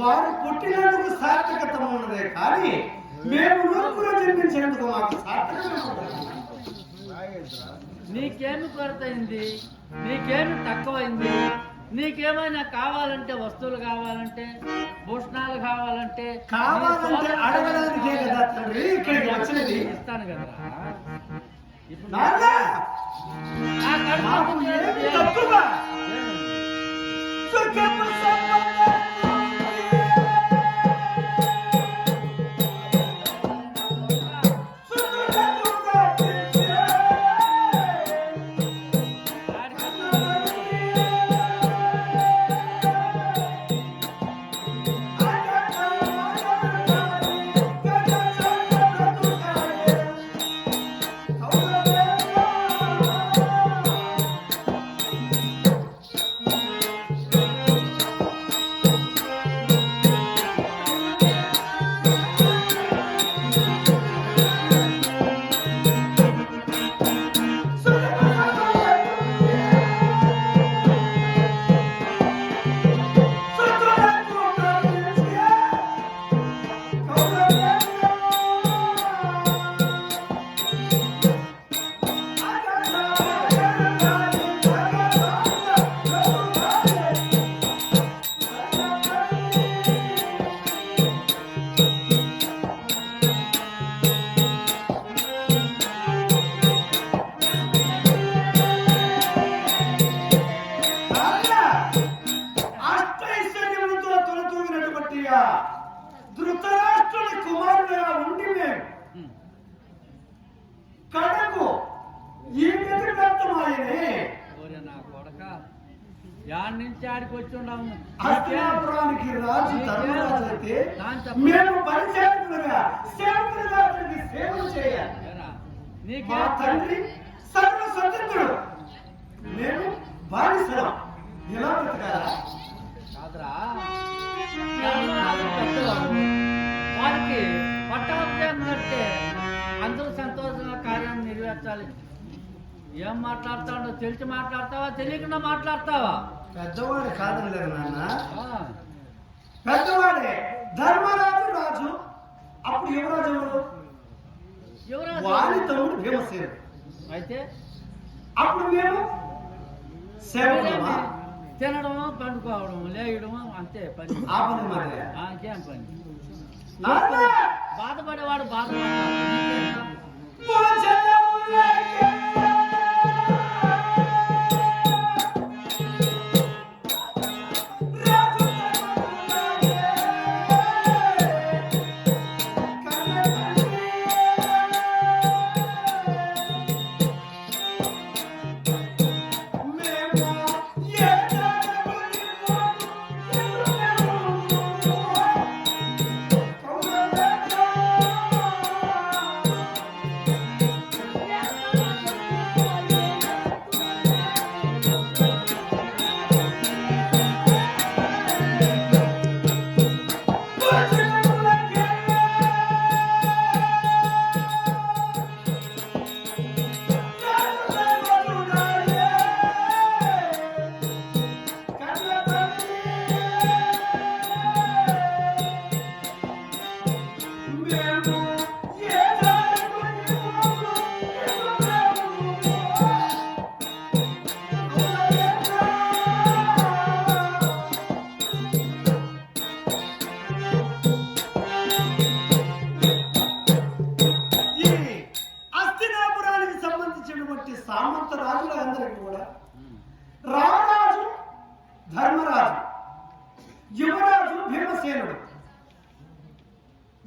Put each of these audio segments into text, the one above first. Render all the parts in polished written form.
వారు పుట్టినందుకు సార్థకత ఉన్నదే కానీ మేము నూర్పులో జన్మించినందుకు మాకు నీకేమి కొరతైంది, నీకేమి తక్కువైంది, నీకేమైనా కావాలంటే వస్తువులు కావాలంటే భూషణాలు కావాలంటే అడగడానికే కదా తండ్రి ఇక్కడికి వచ్చినది. ఇస్తాను కదా. ధృతరాష్ట్రుని కుమారుడుగా ఉండి మేము కడకు ఈ వ్యక్తమాయనే నా కొడక యాడ్ నుంచి ఆడికి వచ్చి ఉండము. హస్తినాపురానికి రాజు ధర్మరాజు అయితే మేము పరిచారకులుగా సేవకులుగా సేవలు చేయాలి. మా తండ్రి సర్వ స్వతంత్రుడు, మేము బానిసలం. ఎలా బ్రతకాలా? కాదురా, వారికి పట్టాభిషేకం అందరూ సంతోషంగా కార్యాన్ని నెరవేర్చాలి. ఏం మాట్లాడతాడో తెలిసి మాట్లాడతావా, తెలియకుండా మాట్లాడతావా? పెద్దవాడు కాదు నాన్న, పెద్దవాడే ధర్మరాజు రాజు. అప్పుడు యువరాజు ఎవరు? వారి తమ్ముడు భీమసేనుడు. అయితే అప్పుడు మేము సేవకులమా? తినడం, పండుకోవడం, లేయడం అంతే పని. ఆ పని మరి ఇంకేం పని? బాధపడేవాడు బాధపడతాడు.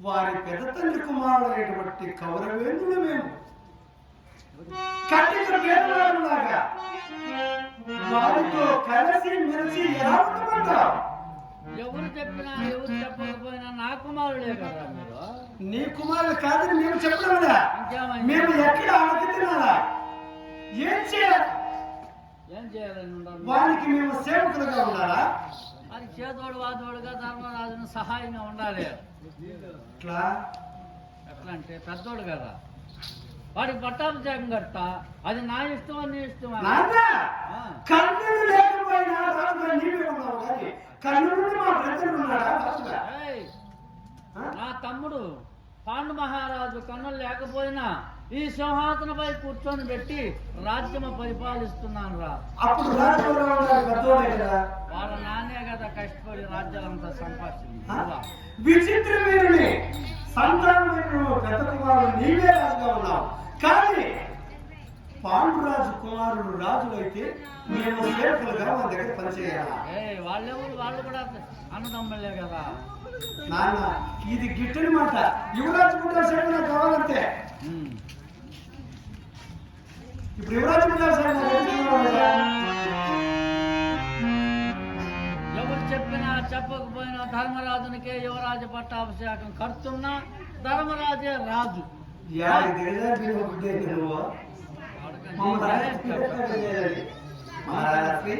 వారి పెద్ద తండ్రి కుమారుడైనటువంటి కౌరవేంద్రులు మేము కట్టిన పేదవారులాగా వారితో కలిసి మెలిసి ఎలా ఉండమంటావు? ఎవరు చెప్పినా ఎవరు చెప్పకపోయినా నా కుమారుడే కదా మీరు. నీ కుమారుడు కాదని మేము చెప్పడం కదా. మేము ఎక్కడ ఆడుతున్నారా? ఏం చేయాలి? ఏం చేయాలని ఉండాలి? వారికి మేము సేవకులుగా ఉండాలా? అది చేదోడు వాదోడుగా ధర్మరాజును సహాయంగా ఉండాలి. ఎట్లా అంటే పెద్దోడు కదా, వాడికి పట్టాభిషేకం కట్టా. అది నా ఇష్టం, నీ ఇష్టం. కర్ణుడు లేకపోయినా రాజుగా నీవే ఉన్నావు కానీ కర్ణుడు మా ప్రజలు ఉన్నాడా? నా తమ్ముడు పాండు మహారాజు కన్నులు లేకపోయినా ఈ సింహాసనపై కూర్చొని పెట్టి రాజ్యము పరిపాలిస్తున్నాను రా. అప్పుడు వాళ్ళ నాన్నే కదా కష్టపడి రాజ్యాలంతా సంపాదించింది. విచిత్రమేనని సంతానమైన పెద్ద కుమారుడు నీవే రాజుగా ఉన్నావు కానీ పాండురాజు కుమారుడు రాజులు అయితే మేము సేవకులుగా మన దగ్గర పనిచేయాలా? వాళ్ళెవరు? వాళ్ళు కూడా అన్నదమ్ములే కదా నాన్న. ఇది గిట్టని మాట. యువరాజు కూడా సేవ కావాలంటే ఇప్పుడు యువరాజు కూడా ఎవరు చెప్పినా చెప్పకపోయినా ధర్మరాజునికే యువరాజు పట్టాభిషేకం కడుతున్నా ధర్మరాజే రాజు.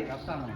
చెప్తాను.